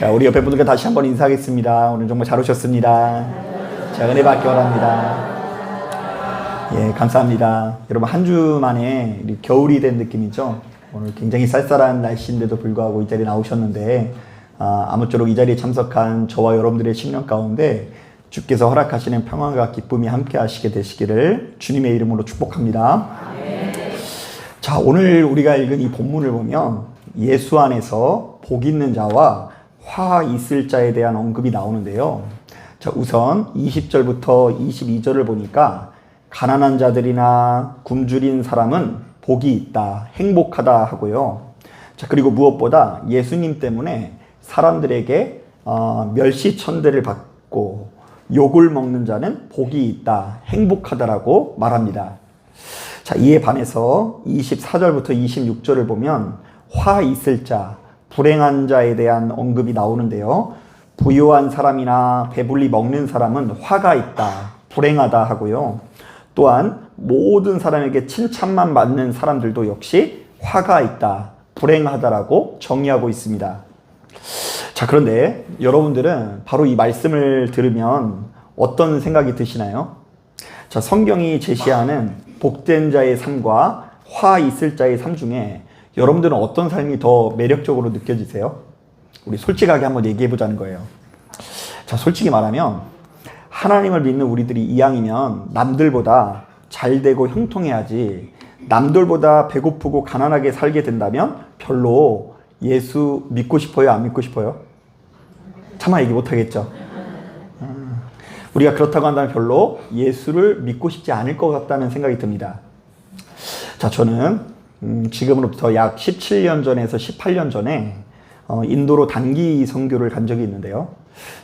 자, 우리 옆에 분들과 다시 한번 인사하겠습니다. 오늘 정말 잘 오셨습니다. 자, 은혜 받기 원합니다. 예, 감사합니다. 여러분, 한 주 만에 겨울이 된 느낌이죠. 오늘 굉장히 쌀쌀한 날씨인데도 불구하고 이 자리에 나오셨는데, 아무쪼록 이 자리에 참석한 저와 여러분들의 심령 가운데 주께서 허락하시는 평안과 기쁨이 함께 하시게 되시기를 주님의 이름으로 축복합니다. 자, 오늘 우리가 읽은 이 본문을 보면 예수 안에서 복 있는 자와 화 있을 자에 대한 언급이 나오는데요. 자, 우선 20절부터 22절을 보니까 가난한 자들이나 굶주린 사람은 복이 있다, 행복하다 하고요. 자, 그리고 무엇보다 예수님 때문에 사람들에게 멸시천대를 받고 욕을 먹는 자는 복이 있다, 행복하다라고 말합니다. 자, 이에 반해서 24절부터 26절을 보면 화 있을 자, 불행한 자에 대한 언급이 나오는데요. 부유한 사람이나 배불리 먹는 사람은 화가 있다, 불행하다 하고요. 또한 모든 사람에게 칭찬만 받는 사람들도 역시 화가 있다, 불행하다라고 정의하고 있습니다. 자, 그런데 여러분들은 바로 이 말씀을 들으면 어떤 생각이 드시나요? 자, 성경이 제시하는 복된 자의 삶과 화 있을 자의 삶 중에 여러분들은 어떤 삶이 더 매력적으로 느껴지세요? 우리 솔직하게 한번 얘기해 보자는 거예요. 자, 솔직히 말하면 하나님을 믿는 우리들이 이왕이면 남들보다 잘 되고 형통해야지, 남들보다 배고프고 가난하게 살게 된다면 별로 예수 믿고 싶어요, 안 믿고 싶어요? 차마 얘기 못 하겠죠. 우리가 그렇다고 한다면 별로 예수를 믿고 싶지 않을 것 같다는 생각이 듭니다. 자, 저는 지금으로부터 약 17년 전에서 18년 전에 인도로 단기 선교를 간 적이 있는데요.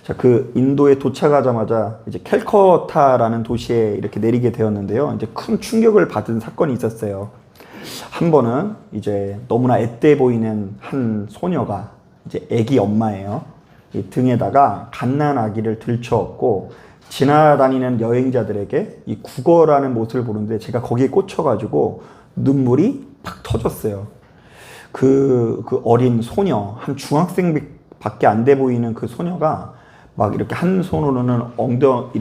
자, 그 인도에 도착하자마자 이제 캘커타라는 도시에 이렇게 내리게 되었는데요. 이제 큰 충격을 받은 사건이 있었어요. 한 번은 이제 너무나 앳돼 보이는 한 소녀가 이제 아기 엄마예요. 이 등에다가 갓난 아기를 들쳐업고 지나다니는 여행자들에게 이 국어라는 모습을 보는데 제가 거기에 꽂혀가지고 눈물이 팍 터졌어요. 그 어린 소녀, 한 중학생밖에 안 돼 보이는 그 소녀가 막 이렇게 한 손으로는 엉덩이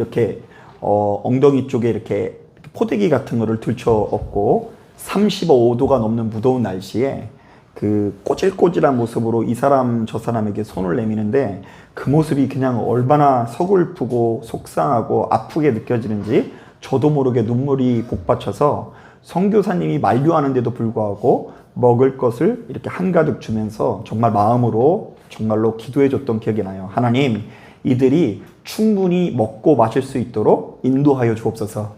쪽에 이렇게 포대기 같은 거를 들쳐업고 35도가 넘는 무더운 날씨에 그 꼬질꼬질한 모습으로 이 사람 저 사람에게 손을 내미는데 그 모습이 그냥 얼마나 서글프고 속상하고 아프게 느껴지는지 저도 모르게 눈물이 복받쳐서 선교사님이 만류하는데도 불구하고 먹을 것을 이렇게 한가득 주면서 정말 마음으로 정말로 기도해 줬던 기억이 나요. 하나님, 이들이 충분히 먹고 마실 수 있도록 인도하여 주옵소서.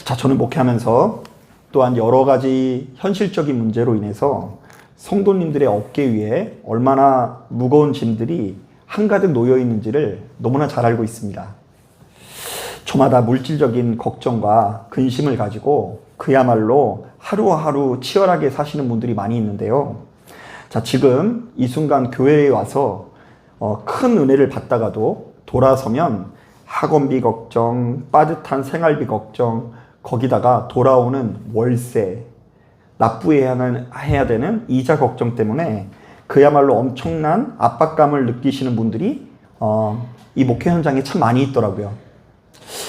자, 저는 목회하면서 또한 여러 가지 현실적인 문제로 인해서 성도님들의 어깨 위에 얼마나 무거운 짐들이 한가득 놓여 있는지를 너무나 잘 알고 있습니다. 저마다 물질적인 걱정과 근심을 가지고 그야말로 하루하루 치열하게 사시는 분들이 많이 있는데요. 자, 지금 이 순간 교회에 와서 큰 은혜를 받다가도 돌아서면 학원비 걱정, 빠듯한 생활비 걱정, 거기다가 돌아오는 월세, 납부해야 되는 이자 걱정 때문에 그야말로 엄청난 압박감을 느끼시는 분들이 이 목회 현장에 참 많이 있더라고요.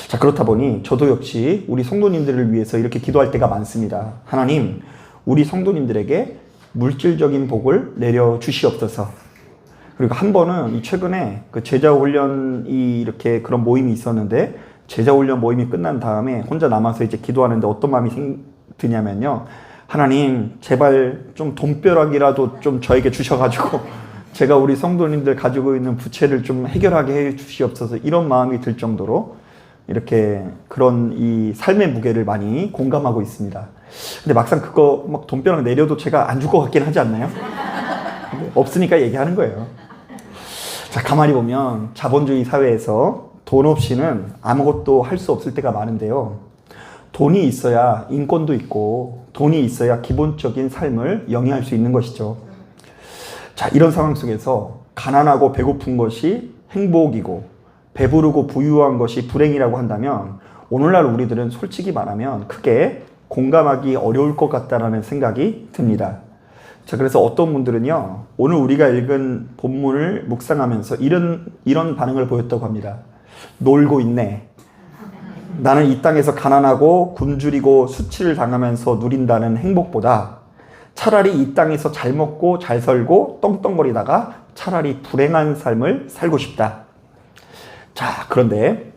자, 그렇다 보니 저도 역시 우리 성도님들을 위해서 이렇게 기도할 때가 많습니다. 하나님, 우리 성도님들에게 물질적인 복을 내려 주시옵소서. 그리고 한 번은 최근에 그 제자훈련이 이렇게 그런 모임이 있었는데 제자훈련 모임이 끝난 다음에 혼자 남아서 이제 기도하는데 어떤 마음이 드냐면요. 하나님, 제발 좀 돈벼락이라도 좀 저에게 주셔가지고 제가 우리 성도님들 가지고 있는 부채를 좀 해결하게 해 주시옵소서, 이런 마음이 들 정도로 이렇게 그런 이 삶의 무게를 많이 공감하고 있습니다. 근데 막상 그거 막 돈벼락 내려도 제가 안 줄 것 같긴 하지 않나요? 없으니까 얘기하는 거예요. 자, 가만히 보면 자본주의 사회에서 돈 없이는 아무것도 할 수 없을 때가 많은데요. 돈이 있어야 인권도 있고 돈이 있어야 기본적인 삶을 영위할 수 있는 것이죠. 자, 이런 상황 속에서 가난하고 배고픈 것이 행복이고 배부르고 부유한 것이 불행이라고 한다면 오늘날 우리들은 솔직히 말하면 크게 공감하기 어려울 것 같다라는 생각이 듭니다. 자, 그래서 어떤 분들은요, 오늘 우리가 읽은 본문을 묵상하면서 이런 반응을 보였다고 합니다. 놀고 있네. 나는 이 땅에서 가난하고 굶주리고 수치를 당하면서 누린다는 행복보다 차라리 이 땅에서 잘 먹고 잘 살고 떵떵거리다가 차라리 불행한 삶을 살고 싶다. 자, 그런데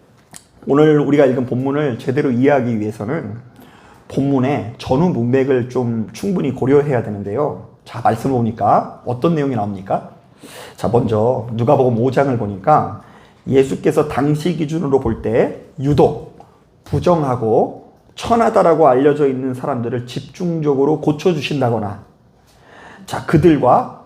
오늘 우리가 읽은 본문을 제대로 이해하기 위해서는 본문의 전후 문맥을 좀 충분히 고려해야 되는데요. 자, 말씀을 보니까 어떤 내용이 나옵니까? 자, 먼저 누가복음 5장을 보니까 예수께서 당시 기준으로 볼 때 유독 부정하고 천하다라고 알려져 있는 사람들을 집중적으로 고쳐주신다거나, 자, 그들과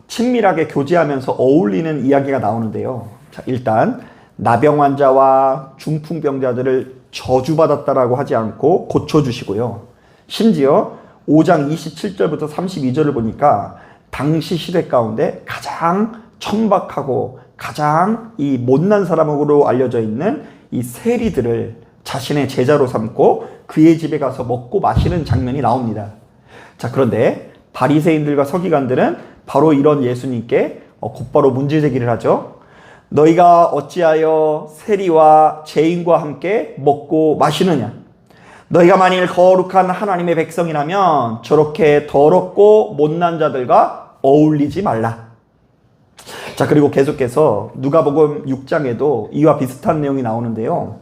친밀하게 교제하면서 어울리는 이야기가 나오는데요. 자, 일단 나병 환자와 중풍병자들을 저주받았다라고 하지 않고 고쳐주시고요. 심지어 5장 27절부터 32절을 보니까 당시 시대 가운데 가장 천박하고 가장 이 못난 사람으로 알려져 있는 이 세리들을 자신의 제자로 삼고 그의 집에 가서 먹고 마시는 장면이 나옵니다. 자, 그런데 바리새인들과 서기관들은 바로 이런 예수님께 곧바로 문제 제기를 하죠. 너희가 어찌하여 세리와 죄인과 함께 먹고 마시느냐? 너희가 만일 거룩한 하나님의 백성이라면 저렇게 더럽고 못난 자들과 어울리지 말라. 자, 그리고 계속해서 누가복음 6장에도 이와 비슷한 내용이 나오는데요.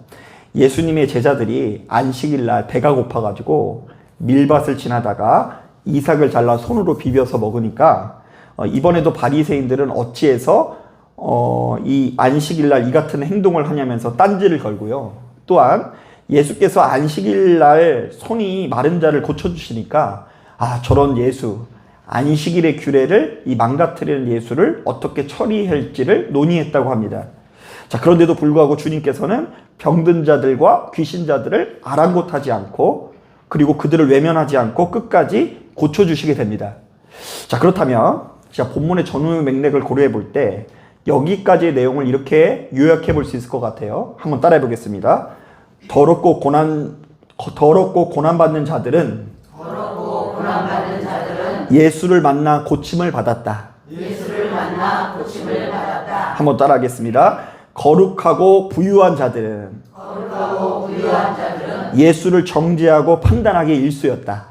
예수님의 제자들이 안식일 날 배가 고파가지고 밀밭을 지나다가 이삭을 잘라 손으로 비벼서 먹으니까 이번에도 바리새인들은 어찌해서 이 안식일 날 이 같은 행동을 하냐면서 딴지를 걸고요. 또한 예수께서 안식일 날 손이 마른 자를 고쳐주시니까 저런 예수, 안식일의 규례를 이 망가뜨리는 예수를 어떻게 처리할지를 논의했다고 합니다. 자, 그런데도 불구하고 주님께서는 병든 자들과 귀신자들을 아랑곳하지 않고 그리고 그들을 외면하지 않고 끝까지 고쳐주시게 됩니다. 자, 그렇다면 자, 본문의 전후 맥락을 고려해 볼 때 여기까지의 내용을 이렇게 요약해 볼 수 있을 것 같아요. 한번 따라해 보겠습니다. 더럽고 고난받는 자들은 예수를 만나 고침을 받았다. 한번 따라하겠습니다. 거룩하고 부유한 자들은 예수를 정죄하고 판단하기 일쑤였다.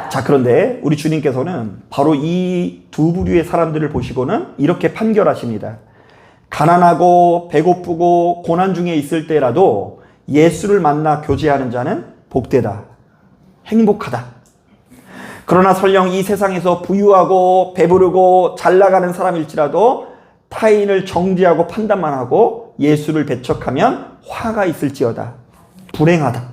자, 그런데 우리 주님께서는 바로 이 두 부류의 사람들을 보시고는 이렇게 판결하십니다. 가난하고 배고프고 고난 중에 있을 때라도 예수를 만나 교제하는 자는 복되다. 행복하다. 그러나 설령 이 세상에서 부유하고 배부르고 잘 나가는 사람일지라도 타인을 정죄하고 판단만 하고 예수를 배척하면 화가 있을지어다. 불행하다.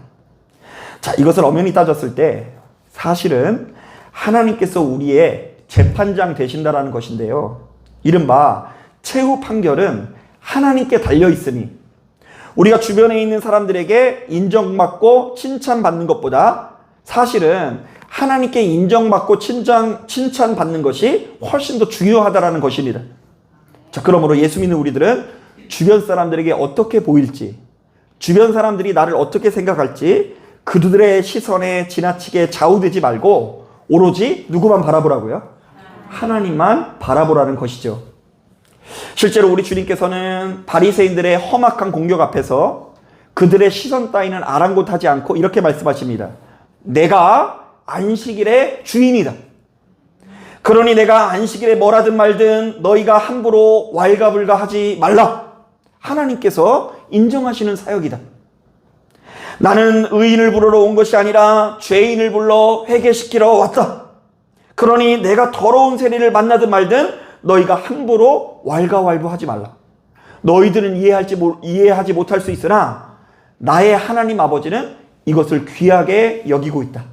자, 이것을 엄연히 따졌을 때 사실은 하나님께서 우리의 재판장 되신다라는 것인데요. 이른바 최후 판결은 하나님께 달려있으니 우리가 주변에 있는 사람들에게 인정받고 칭찬받는 것보다 사실은 하나님께 인정받고 칭찬받는 것이 훨씬 더 중요하다라는 것입니다. 자, 그러므로 예수 믿는 우리들은 주변 사람들에게 어떻게 보일지, 주변 사람들이 나를 어떻게 생각할지 그들의 시선에 지나치게 좌우되지 말고 오로지 누구만 바라보라고요? 하나님만 바라보라는 것이죠. 실제로 우리 주님께서는 바리새인들의 험악한 공격 앞에서 그들의 시선 따위는 아랑곳하지 않고 이렇게 말씀하십니다. 내가 안식일의 주인이다. 그러니 내가 안식일에 뭐라든 말든 너희가 함부로 왈가불가하지 말라. 하나님께서 인정하시는 사역이다. 나는 의인을 부르러 온 것이 아니라 죄인을 불러 회개시키러 왔다. 그러니 내가 더러운 세리를 만나든 말든 너희가 함부로 왈가왈부하지 말라. 너희들은 이해하지 못할 수 있으나 나의 하나님 아버지는 이것을 귀하게 여기고 있다.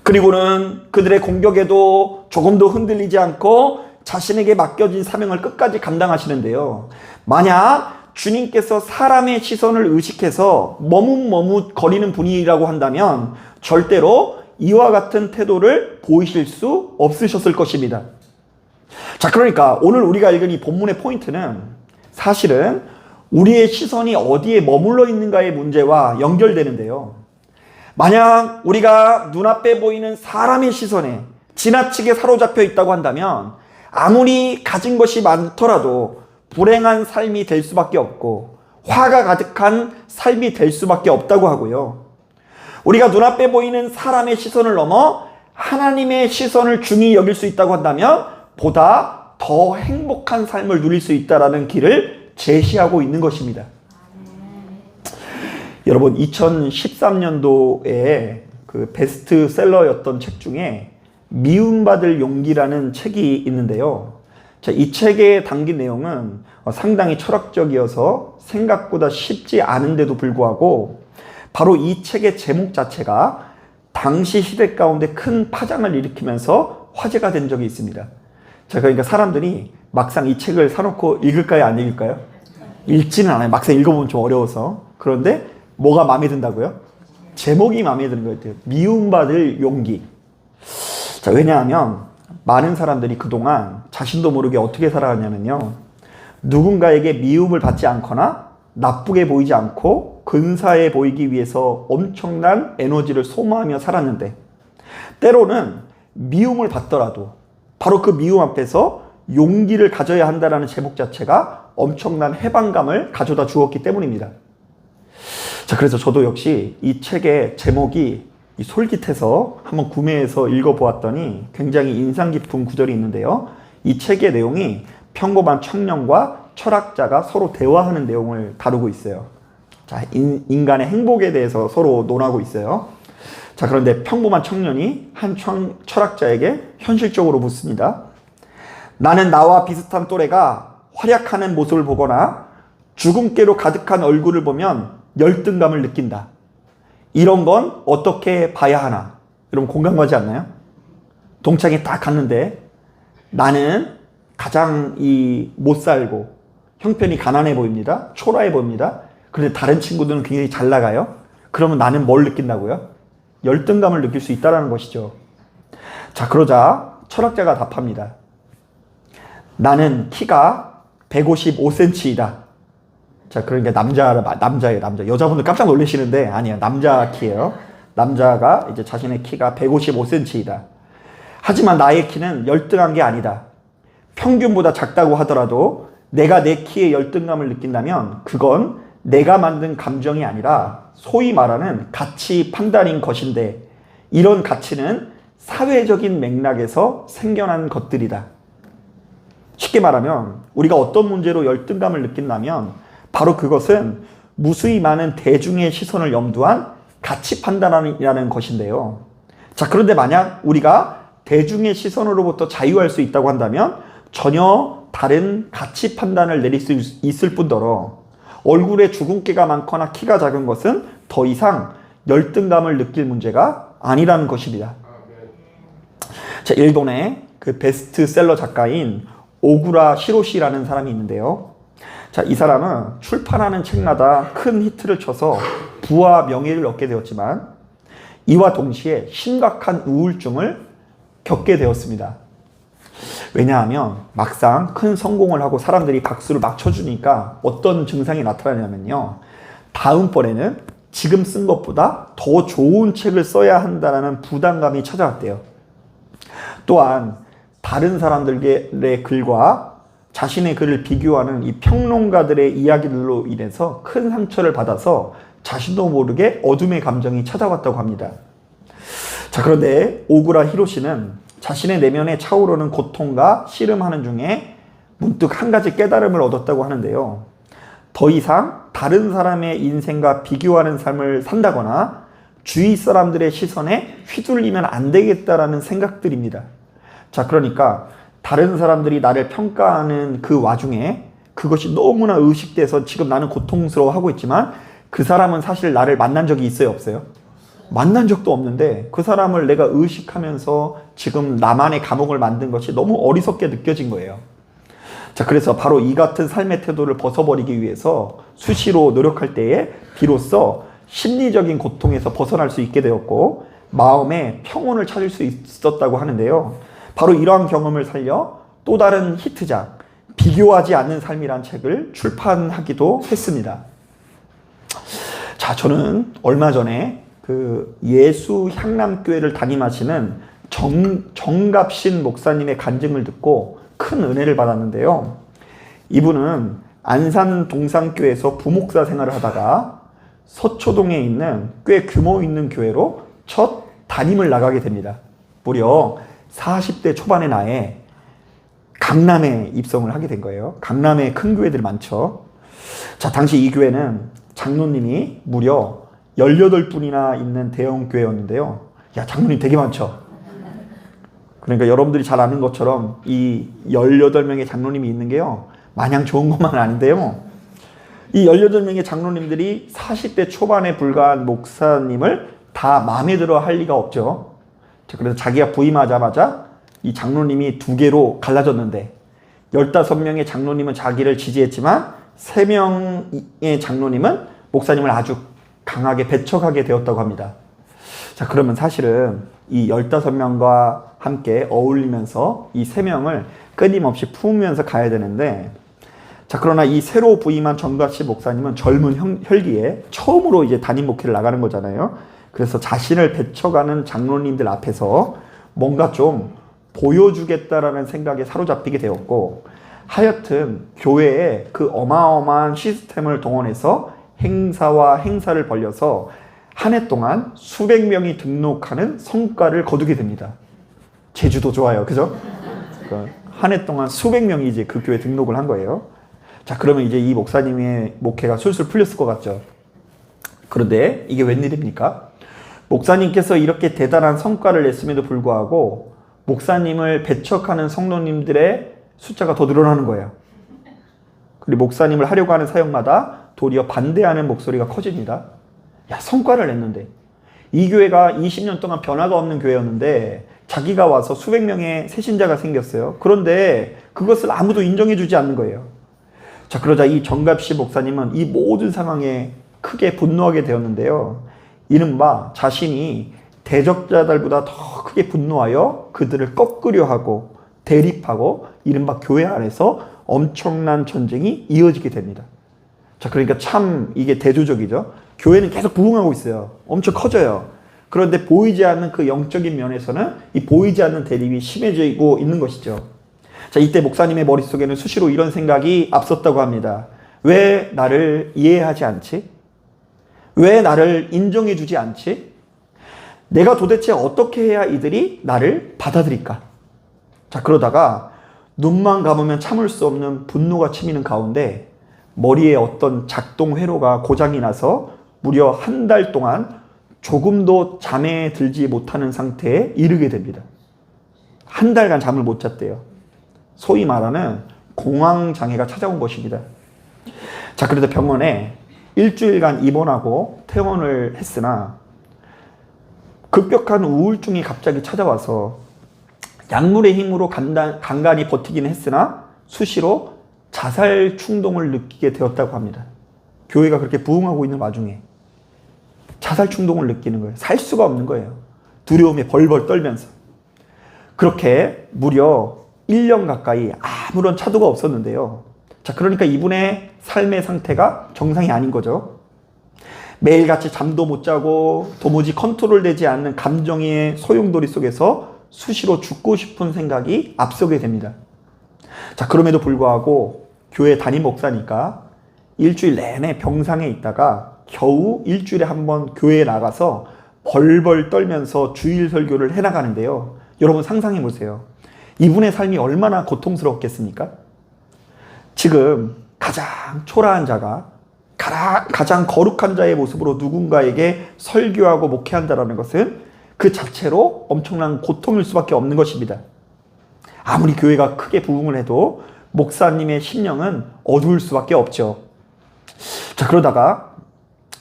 그리고는 그들의 공격에도 조금도 흔들리지 않고 자신에게 맡겨진 사명을 끝까지 감당하시는데요. 만약 주님께서 사람의 시선을 의식해서 머뭇머뭇거리는 분이라고 한다면 절대로 이와 같은 태도를 보이실 수 없으셨을 것입니다. 자, 그러니까 오늘 우리가 읽은 이 본문의 포인트는 사실은 우리의 시선이 어디에 머물러 있는가의 문제와 연결되는데요. 만약 우리가 눈앞에 보이는 사람의 시선에 지나치게 사로잡혀 있다고 한다면 아무리 가진 것이 많더라도 불행한 삶이 될 수밖에 없고 화가 가득한 삶이 될 수밖에 없다고 하고요. 우리가 눈앞에 보이는 사람의 시선을 넘어 하나님의 시선을 중히 여길 수 있다고 한다면 보다 더 행복한 삶을 누릴 수 있다는 길을 제시하고 있는 것입니다. 여러분, 2013년도에 그 베스트셀러였던 책 중에 미움받을 용기라는 책이 있는데요. 자, 이 책에 담긴 내용은 상당히 철학적이어서 생각보다 쉽지 않은데도 불구하고 바로 이 책의 제목 자체가 당시 시대 가운데 큰 파장을 일으키면서 화제가 된 적이 있습니다. 자, 그러니까 사람들이 막상 이 책을 사놓고 읽을까요? 안 읽을까요? 읽지는 않아요. 막상 읽어보면 좀 어려워서. 그런데 뭐가 마음에 든다고요? 제목이 마음에 드는 것 같아요. 미움받을 용기. 자, 왜냐하면 많은 사람들이 그동안 자신도 모르게 어떻게 살아가냐면요. 누군가에게 미움을 받지 않거나 나쁘게 보이지 않고 근사해 보이기 위해서 엄청난 에너지를 소모하며 살았는데 때로는 미움을 받더라도 바로 그 미움 앞에서 용기를 가져야 한다는 제목 자체가 엄청난 해방감을 가져다 주었기 때문입니다. 자, 그래서 저도 역시 이 책의 제목이 솔깃해서 한번 구매해서 읽어보았더니 굉장히 인상 깊은 구절이 있는데요. 이 책의 내용이 평범한 청년과 철학자가 서로 대화하는 내용을 다루고 있어요. 자, 인간의 행복에 대해서 서로 논하고 있어요. 자, 그런데 평범한 청년이 한 철학자에게 현실적으로 묻습니다. 나는 나와 비슷한 또래가 활약하는 모습을 보거나 주근깨로 가득한 얼굴을 보면 열등감을 느낀다. 이런 건 어떻게 봐야 하나? 여러분 공감가지 않나요? 동창회 딱 갔는데 나는 가장 못 살고 형편이 가난해 보입니다. 초라해 보입니다. 그런데 다른 친구들은 굉장히 잘 나가요. 그러면 나는 뭘 느낀다고요? 열등감을 느낄 수 있다는 것이죠. 자, 그러자 철학자가 답합니다. 나는 키가 155cm이다. 자, 그러니까 남자예요, 남자. 여자분들 깜짝 놀라시는데 아니야, 남자 키예요. 남자가 이제 자신의 키가 155cm이다. 하지만 나의 키는 열등한 게 아니다. 평균보다 작다고 하더라도 내가 내 키에 열등감을 느낀다면 그건 내가 만든 감정이 아니라 소위 말하는 가치 판단인 것인데 이런 가치는 사회적인 맥락에서 생겨난 것들이다. 쉽게 말하면 우리가 어떤 문제로 열등감을 느낀다면 바로 그것은 무수히 많은 대중의 시선을 염두한 가치 판단이라는 것인데요. 자, 그런데 만약 우리가 대중의 시선으로부터 자유할 수 있다고 한다면 전혀 다른 가치 판단을 내릴 수 있을 뿐더러 얼굴에 주근깨가 많거나 키가 작은 것은 더 이상 열등감을 느낄 문제가 아니라는 것입니다. 자, 일본의 그 베스트셀러 작가인 오구라 히로시라는 사람이 있는데요. 자, 이 사람은 출판하는 책마다 큰 히트를 쳐서 부와 명예를 얻게 되었지만 이와 동시에 심각한 우울증을 겪게 되었습니다. 왜냐하면 막상 큰 성공을 하고 사람들이 박수를 막 쳐주니까 어떤 증상이 나타나냐면요. 다음번에는 지금 쓴 것보다 더 좋은 책을 써야 한다는 부담감이 찾아왔대요. 또한 다른 사람들의 글과 자신의 글을 비교하는 이 평론가들의 이야기들로 인해서 큰 상처를 받아서 자신도 모르게 어둠의 감정이 찾아왔다고 합니다. 자, 그런데 오구라 히로시는 자신의 내면에 차오르는 고통과 씨름하는 중에 문득 한 가지 깨달음을 얻었다고 하는데요. 더 이상 다른 사람의 인생과 비교하는 삶을 산다거나 주위 사람들의 시선에 휘둘리면 안 되겠다라는 생각들입니다. 자, 그러니까 다른 사람들이 나를 평가하는 그 와중에 그것이 너무나 의식돼서 지금 나는 고통스러워하고 있지만 그 사람은 사실 나를 만난 적이 있어요, 없어요? 만난 적도 없는데 그 사람을 내가 의식하면서 지금 나만의 감옥을 만든 것이 너무 어리석게 느껴진 거예요. 자, 그래서 바로 이 같은 삶의 태도를 벗어버리기 위해서 수시로 노력할 때에 비로소 심리적인 고통에서 벗어날 수 있게 되었고 마음의 평온을 찾을 수 있었다고 하는데요. 바로 이러한 경험을 살려 또 다른 히트작 비교하지 않는 삶이란 책을 출판하기도 했습니다. 자, 저는 얼마 전에 그 예수 향남교회를 담임하시는 정갑신 목사님의 간증을 듣고 큰 은혜를 받았는데요. 이분은 안산 동산교회에서 부목사 생활을 하다가 서초동에 있는 꽤 규모 있는 교회로 첫 담임을 나가게 됩니다. 무려 40대 초반의 나이에 강남에 입성을 하게 된 거예요. 강남에 큰 교회들이 많죠. 자, 당시 이 교회는 장로님이 무려 18분이나 있는 대형 교회였는데요. 야, 장로님 되게 많죠? 그러니까 여러분들이 잘 아는 것처럼 이 18명의 장로님이 있는 게요, 마냥 좋은 것만은 아닌데요. 이 18명의 장로님들이 40대 초반에 불과한 목사님을 다 마음에 들어 할 리가 없죠. 자, 그래서 자기가 부임하자마자 이 장로님이 2개로 갈라졌는데 15명의 장로님은 자기를 지지했지만 3명의 장로님은 목사님을 아주 강하게 배척하게 되었다고 합니다. 자, 그러면 사실은 이 15명과 함께 어울리면서 이 3명을 끊임없이 품으면서 가야 되는데, 자, 그러나 이 새로 부임한 정갑씨 목사님은 젊은 혈기에 처음으로 이제 담임 목회를 나가는 거잖아요. 그래서 자신을 배척하는 장로님들 앞에서 뭔가 좀 보여주겠다라는 생각에 사로잡히게 되었고, 하여튼 교회에 그 어마어마한 시스템을 동원해서 행사와 행사를 벌려서 한 해 동안 수백 명이 등록하는 성과를 거두게 됩니다. 제주도 좋아요, 그죠? 한 해 동안 수백 명이 이제 그 교회에 등록을 한 거예요. 자, 그러면 이제 이 목사님의 목회가 술술 풀렸을 것 같죠? 그런데 이게 웬일입니까? 목사님께서 이렇게 대단한 성과를 냈음에도 불구하고 목사님을 배척하는 성도님들의 숫자가 더 늘어나는 거예요. 그리고 목사님을 하려고 하는 사역마다 도리어 반대하는 목소리가 커집니다. 야, 성과를 냈는데, 이 교회가 20년 동안 변화가 없는 교회였는데 자기가 와서 수백 명의 새신자가 생겼어요. 그런데 그것을 아무도 인정해주지 않는 거예요. 자, 그러자 이 정갑씨 목사님은 이 모든 상황에 크게 분노하게 되었는데요. 이른바 자신이 대적자들보다 더 크게 분노하여 그들을 꺾으려 하고 대립하고 이른바 교회 안에서 엄청난 전쟁이 이어지게 됩니다. 자, 그러니까 참 이게 대조적이죠. 교회는 계속 부흥하고 있어요. 엄청 커져요. 그런데 보이지 않는 그 영적인 면에서는 이 보이지 않는 대립이 심해지고 있는 것이죠. 자, 이때 목사님의 머릿속에는 수시로 이런 생각이 앞섰다고 합니다. 왜 나를 이해하지 않지? 왜 나를 인정해주지 않지? 내가 도대체 어떻게 해야 이들이 나를 받아들일까? 자, 그러다가 눈만 감으면 참을 수 없는 분노가 치미는 가운데 머리에 어떤 작동 회로가 고장이 나서 무려 한 달 동안 조금도 잠에 들지 못하는 상태에 이르게 됩니다. 한 달간 잠을 못 잤대요. 소위 말하는 공황장애가 찾아온 것입니다. 자, 그래도 병원에 일주일간 입원하고 퇴원을 했으나 급격한 우울증이 갑자기 찾아와서 약물의 힘으로 간간히 버티기는 했으나 수시로 자살 충동을 느끼게 되었다고 합니다. 교회가 그렇게 부흥하고 있는 와중에 자살 충동을 느끼는 거예요. 살 수가 없는 거예요. 두려움에 벌벌 떨면서. 그렇게 무려 1년 가까이 아무런 차도가 없었는데요. 자, 그러니까 이분의 삶의 상태가 정상이 아닌 거죠. 매일같이 잠도 못 자고 도무지 컨트롤되지 않는 감정의 소용돌이 속에서 수시로 죽고 싶은 생각이 앞서게 됩니다. 자, 그럼에도 불구하고 교회 담임 목사니까 일주일 내내 병상에 있다가 겨우 일주일에 한 번 교회에 나가서 벌벌 떨면서 주일 설교를 해나가는데요. 여러분 상상해 보세요. 이분의 삶이 얼마나 고통스럽겠습니까? 지금 가장 초라한 자가 가장 거룩한 자의 모습으로 누군가에게 설교하고 목회한다는 것은 그 자체로 엄청난 고통일 수밖에 없는 것입니다. 아무리 교회가 크게 부흥을 해도 목사님의 심령은 어두울 수밖에 없죠. 자, 그러다가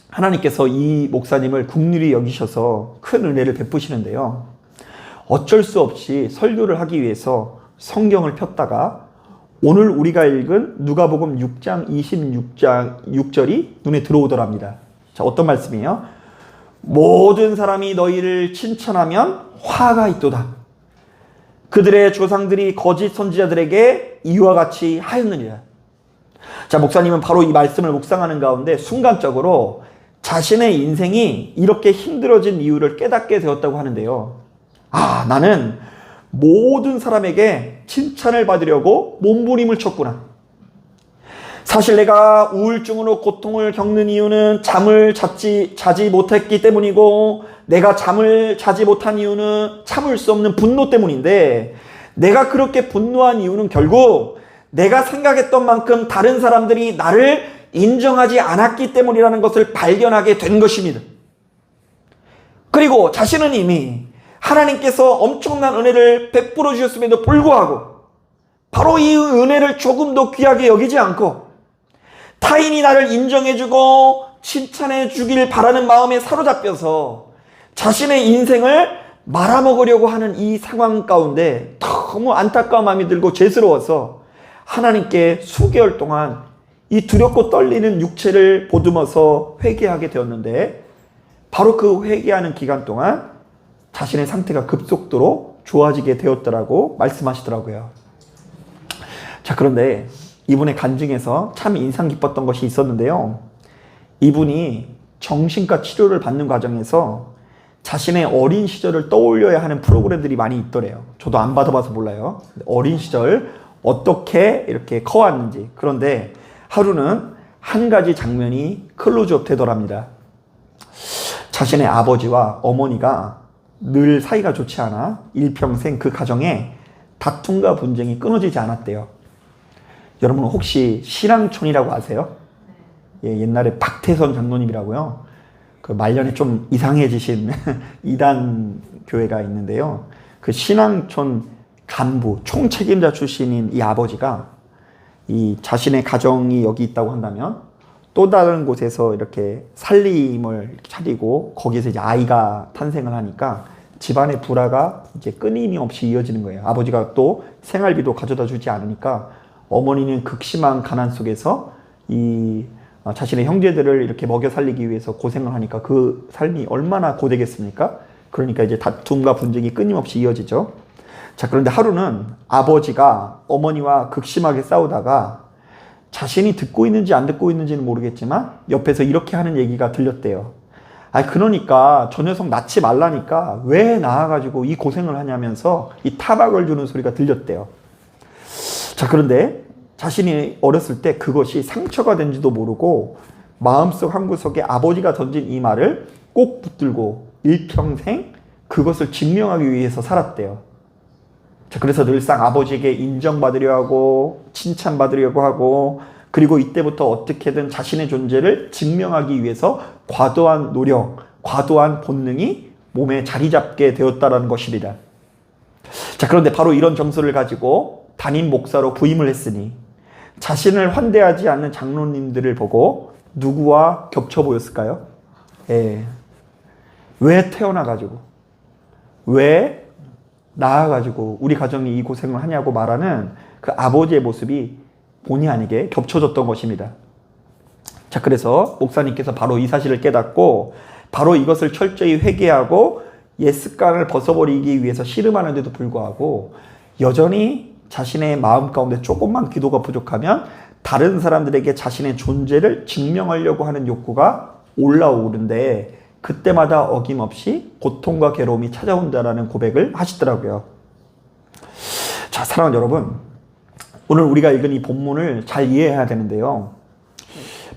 하나님께서 이 목사님을 긍휼히 여기셔서 큰 은혜를 베푸시는데요. 어쩔 수 없이 설교를 하기 위해서 성경을 폈다가 오늘 우리가 읽은 누가복음 6장 26절이 눈에 들어오더랍니다. 자, 어떤 말씀이에요? 모든 사람이 너희를 칭찬하면 화가 있도다. 그들의 조상들이 거짓 선지자들에게 이와 같이 하였느니라. 자, 목사님은 바로 이 말씀을 묵상하는 가운데 순간적으로 자신의 인생이 이렇게 힘들어진 이유를 깨닫게 되었다고 하는데요. 아, 나는 모든 사람에게 칭찬을 받으려고 몸부림을 쳤구나. 사실 내가 우울증으로 고통을 겪는 이유는 잠을 자지 못했기 때문이고, 내가 잠을 자지 못한 이유는 참을 수 없는 분노 때문인데, 내가 그렇게 분노한 이유는 결국 내가 생각했던 만큼 다른 사람들이 나를 인정하지 않았기 때문이라는 것을 발견하게 된 것입니다. 그리고 자신은 이미 하나님께서 엄청난 은혜를 베풀어 주셨음에도 불구하고 바로 이 은혜를 조금도 귀하게 여기지 않고 타인이 나를 인정해주고 칭찬해주길 바라는 마음에 사로잡혀서 자신의 인생을 말아먹으려고 하는 이 상황 가운데 너무 안타까운 마음이 들고 죄스러워서 하나님께 수개월 동안 이 두렵고 떨리는 육체를 보듬어서 회개하게 되었는데, 바로 그 회개하는 기간 동안 자신의 상태가 급속도로 좋아지게 되었더라고 말씀하시더라고요. 자, 그런데 이분의 간증에서 참 인상 깊었던 것이 있었는데요. 이분이 정신과 치료를 받는 과정에서 자신의 어린 시절을 떠올려야 하는 프로그램들이 많이 있더래요. 저도 안 받아봐서 몰라요. 어린 시절 어떻게 이렇게 커왔는지. 그런데 하루는 한 가지 장면이 클로즈업 되더랍니다. 자신의 아버지와 어머니가 늘 사이가 좋지 않아 일평생 그 가정에 다툼과 분쟁이 끊어지지 않았대요. 여러분 혹시 신앙촌이라고 아세요? 예, 옛날에 박태선 장로님이라고요. 그 말년에 좀 이상해지신 이단 교회가 있는데요. 그 신앙촌 간부, 총책임자 출신인 이 아버지가 이 자신의 가정이 여기 있다고 한다면 또 다른 곳에서 이렇게 살림을 차리고 거기에서 이제 아이가 탄생을 하니까 집안의 불화가 이제 끊임없이 이어지는 거예요. 아버지가 또 생활비도 가져다 주지 않으니까 어머니는 극심한 가난 속에서 이 자신의 형제들을 이렇게 먹여 살리기 위해서 고생을 하니까 그 삶이 얼마나 고되겠습니까? 그러니까 이제 다툼과 분쟁이 끊임없이 이어지죠. 자, 그런데 하루는 아버지가 어머니와 극심하게 싸우다가 자신이 듣고 있는지 안 듣고 있는지는 모르겠지만 옆에서 이렇게 하는 얘기가 들렸대요. 아, 그러니까 저 녀석 낳지 말라니까 왜 낳아가지고 이 고생을 하냐면서 이 타박을 주는 소리가 들렸대요. 자, 그런데 자신이 어렸을 때 그것이 상처가 된지도 모르고 마음속 한구석에 아버지가 던진 이 말을 꼭 붙들고 일평생 그것을 증명하기 위해서 살았대요. 자, 그래서 늘상 아버지에게 인정받으려 하고 칭찬받으려고 하고, 그리고 이때부터 어떻게든 자신의 존재를 증명하기 위해서 과도한 노력, 과도한 본능이 몸에 자리 잡게 되었다는 것입니다. 자, 그런데 바로 이런 점수를 가지고 담임 목사로 부임을 했으니 자신을 환대하지 않는 장로님들을 보고 누구와 겹쳐 보였을까요? 왜 태어나가지고, 왜 나아가지고 우리 가정이 이 고생을 하냐고 말하는 그 아버지의 모습이 본의 아니게 겹쳐졌던 것입니다. 자, 그래서 목사님께서 바로 이 사실을 깨닫고 바로 이것을 철저히 회개하고 옛 습관을 벗어버리기 위해서 씨름하는데도 불구하고 여전히 자신의 마음 가운데 조금만 기도가 부족하면 다른 사람들에게 자신의 존재를 증명하려고 하는 욕구가 올라오는데, 그때마다 어김없이 고통과 괴로움이 찾아온다라는 고백을 하시더라고요. 자, 사랑하는 여러분, 오늘 우리가 읽은 이 본문을 잘 이해해야 되는데요.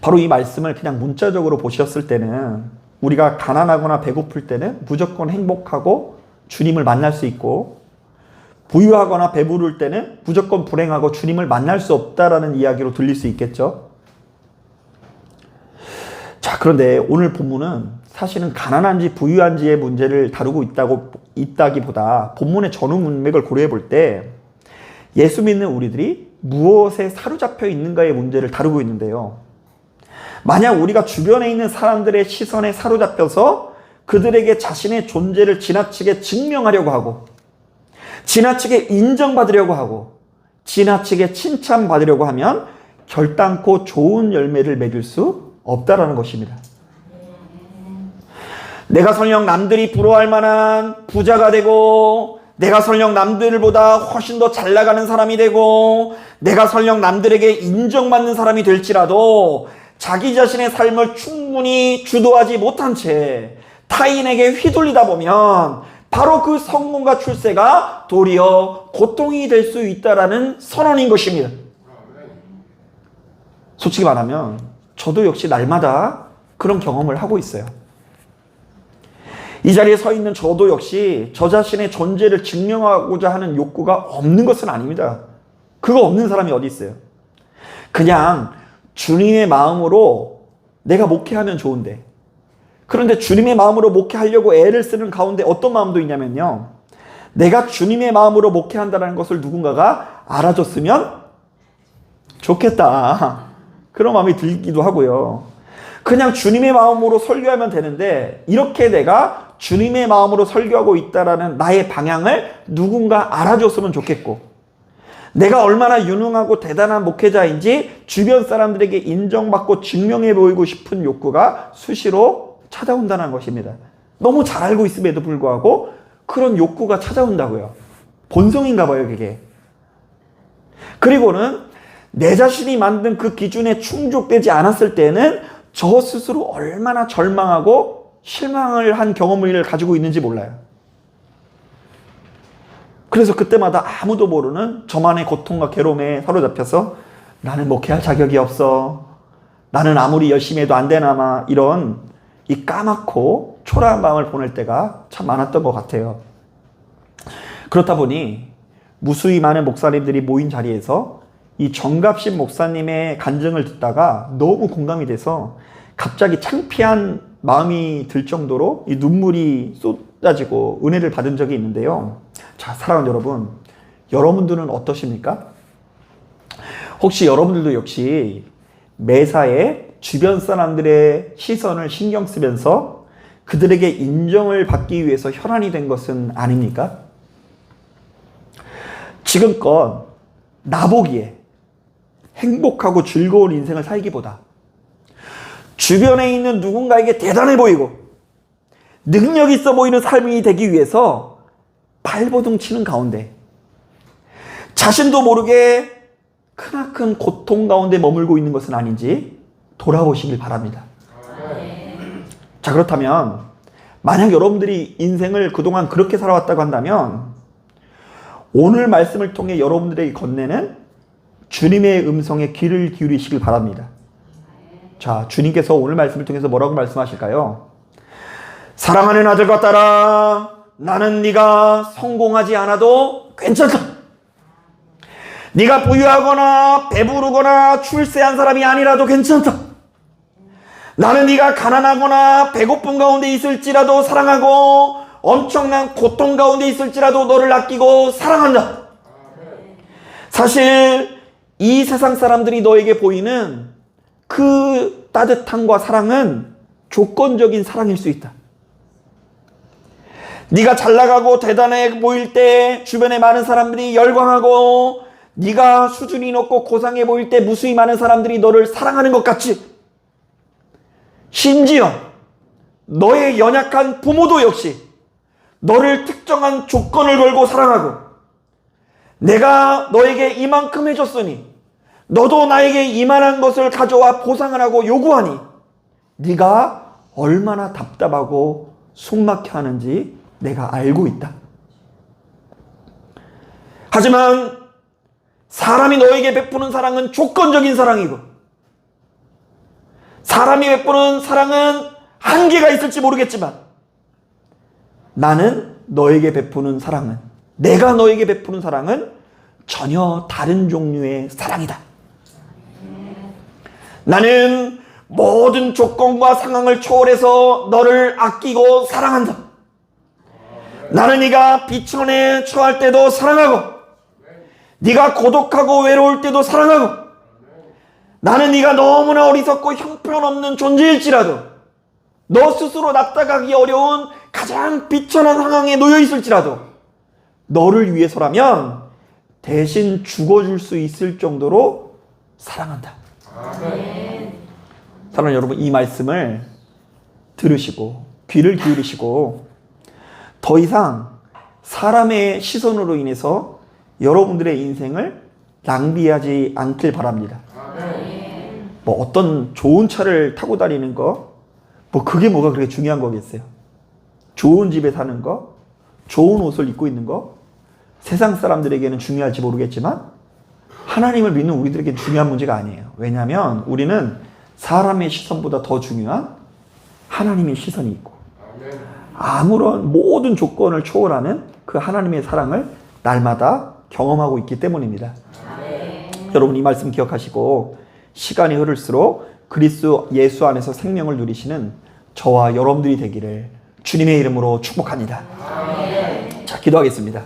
바로 이 말씀을 그냥 문자적으로 보셨을 때는 우리가 가난하거나 배고플 때는 무조건 행복하고 주님을 만날 수 있고, 부유하거나 배부를 때는 무조건 불행하고 주님을 만날 수 없다라는 이야기로 들릴 수 있겠죠. 자, 그런데 오늘 본문은 사실은 가난한지 부유한지의 문제를 다루고 있다기보다 본문의 전후 문맥을 고려해 볼 때 예수 믿는 우리들이 무엇에 사로잡혀 있는가의 문제를 다루고 있는데요. 만약 우리가 주변에 있는 사람들의 시선에 사로잡혀서 그들에게 자신의 존재를 지나치게 증명하려고 하고, 지나치게 인정받으려고 하고, 지나치게 칭찬받으려고 하면 결단코 좋은 열매를 맺을 수 없다라는 것입니다. 내가 설령 남들이 부러워할 만한 부자가 되고, 내가 설령 남들보다 훨씬 더 잘 나가는 사람이 되고, 내가 설령 남들에게 인정받는 사람이 될지라도 자기 자신의 삶을 충분히 주도하지 못한 채 타인에게 휘둘리다 보면 바로 그 성공과 출세가 도리어 고통이 될 수 있다라는 선언인 것입니다. 솔직히 말하면 저도 역시 날마다 그런 경험을 하고 있어요. 이 자리에 서 있는 저도 역시 저 자신의 존재를 증명하고자 하는 욕구가 없는 것은 아닙니다. 그거 없는 사람이 어디 있어요? 그냥 주님의 마음으로 내가 목회하면 좋은데, 그런데 주님의 마음으로 목회하려고 애를 쓰는 가운데 어떤 마음도 있냐면요, 내가 주님의 마음으로 목회한다는 것을 누군가가 알아줬으면 좋겠다, 그런 마음이 들기도 하고요. 그냥 주님의 마음으로 설교하면 되는데 이렇게 내가 주님의 마음으로 설교하고 있다라는 나의 방향을 누군가 알아줬으면 좋겠고, 내가 얼마나 유능하고 대단한 목회자인지 주변 사람들에게 인정받고 증명해 보이고 싶은 욕구가 수시로 찾아온다는 것입니다. 너무 잘 알고 있음에도 불구하고 그런 욕구가 찾아온다고요. 본성인가 봐요, 그게. 그리고는 내 자신이 만든 그 기준에 충족되지 않았을 때는 저 스스로 얼마나 절망하고 실망을 한 경험을 가지고 있는지 몰라요. 그래서 그때마다 아무도 모르는 저만의 고통과 괴로움에 사로잡혀서 나는 목회할 자격이 없어, 나는 아무리 열심히 해도 안 되나마, 이런 이 까맣고 초라한 마음을 보낼 때가 참 많았던 것 같아요. 그렇다 보니 무수히 많은 목사님들이 모인 자리에서 이 정갑신 목사님의 간증을 듣다가 너무 공감이 돼서 갑자기 창피한 마음이 들 정도로 이 눈물이 쏟아지고 은혜를 받은 적이 있는데요. 자, 사랑하는 여러분, 여러분들은 어떠십니까? 혹시 여러분들도 역시 매사에 주변 사람들의 시선을 신경 쓰면서 그들에게 인정을 받기 위해서 혈안이 된 것은 아닙니까? 지금껏 나보기에 행복하고 즐거운 인생을 살기보다 주변에 있는 누군가에게 대단해 보이고 능력 있어 보이는 삶이 되기 위해서 발버둥 치는 가운데 자신도 모르게 크나큰 고통 가운데 머물고 있는 것은 아닌지 돌아보시길 바랍니다. 자, 그렇다면 만약 여러분들이 인생을 그동안 그렇게 살아왔다고 한다면 오늘 말씀을 통해 여러분들에게 건네는 주님의 음성에 귀를 기울이시길 바랍니다. 자, 주님께서 오늘 말씀을 통해서 뭐라고 말씀하실까요? 사랑하는 아들과 딸아, 나는 네가 성공하지 않아도 괜찮다. 네가 부유하거나 배부르거나 출세한 사람이 아니라도 괜찮다. 나는 네가 가난하거나 배고픈 가운데 있을지라도 사랑하고 엄청난 고통 가운데 있을지라도 너를 아끼고 사랑한다. 사실 이 세상 사람들이 너에게 보이는 그 따뜻함과 사랑은 조건적인 사랑일 수 있다. 네가 잘나가고 대단해 보일 때 주변에 많은 사람들이 열광하고 네가 수준이 높고 고상해 보일 때 무수히 많은 사람들이 너를 사랑하는 것 같이, 심지어 너의 연약한 부모도 역시 너를 특정한 조건을 걸고 사랑하고, 내가 너에게 이만큼 해줬으니 너도 나에게 이만한 것을 가져와 보상을 하고 요구하니 네가 얼마나 답답하고 숨막혀 하는지 내가 알고 있다. 하지만 사람이 너에게 베푸는 사랑은 조건적인 사랑이고, 사람이 베푸는 사랑은 한계가 있을지 모르겠지만 나는 너에게 베푸는 사랑은, 내가 너에게 베푸는 사랑은 전혀 다른 종류의 사랑이다. 나는 모든 조건과 상황을 초월해서 너를 아끼고 사랑한다. 나는 네가 비천에 처할 때도 사랑하고, 네가 고독하고 외로울 때도 사랑하고, 나는 네가 너무나 어리석고 형편없는 존재일지라도, 너 스스로 납득하기 어려운 가장 비천한 상황에 놓여 있을지라도 너를 위해서라면 대신 죽어줄 수 있을 정도로 사랑한다. 아멘. 사랑하는 여러분, 이 말씀을 들으시고 귀를 기울이시고 더 이상 사람의 시선으로 인해서 여러분들의 인생을 낭비하지 않길 바랍니다. 아멘. 뭐 어떤 좋은 차를 타고 다니는 거, 뭐 그게 뭐가 그렇게 중요한 거겠어요? 좋은 집에 사는 거, 좋은 옷을 입고 있는 거, 세상 사람들에게는 중요할지 모르겠지만 하나님을 믿는 우리들에게는 중요한 문제가 아니에요. 왜냐하면 우리는 사람의 시선보다 더 중요한 하나님의 시선이 있고 아무런 모든 조건을 초월하는 그 하나님의 사랑을 날마다 경험하고 있기 때문입니다. 여러분 이 말씀 기억하시고 시간이 흐를수록 그리스도 예수 안에서 생명을 누리시는 저와 여러분들이 되기를 주님의 이름으로 축복합니다. 자, 기도하겠습니다.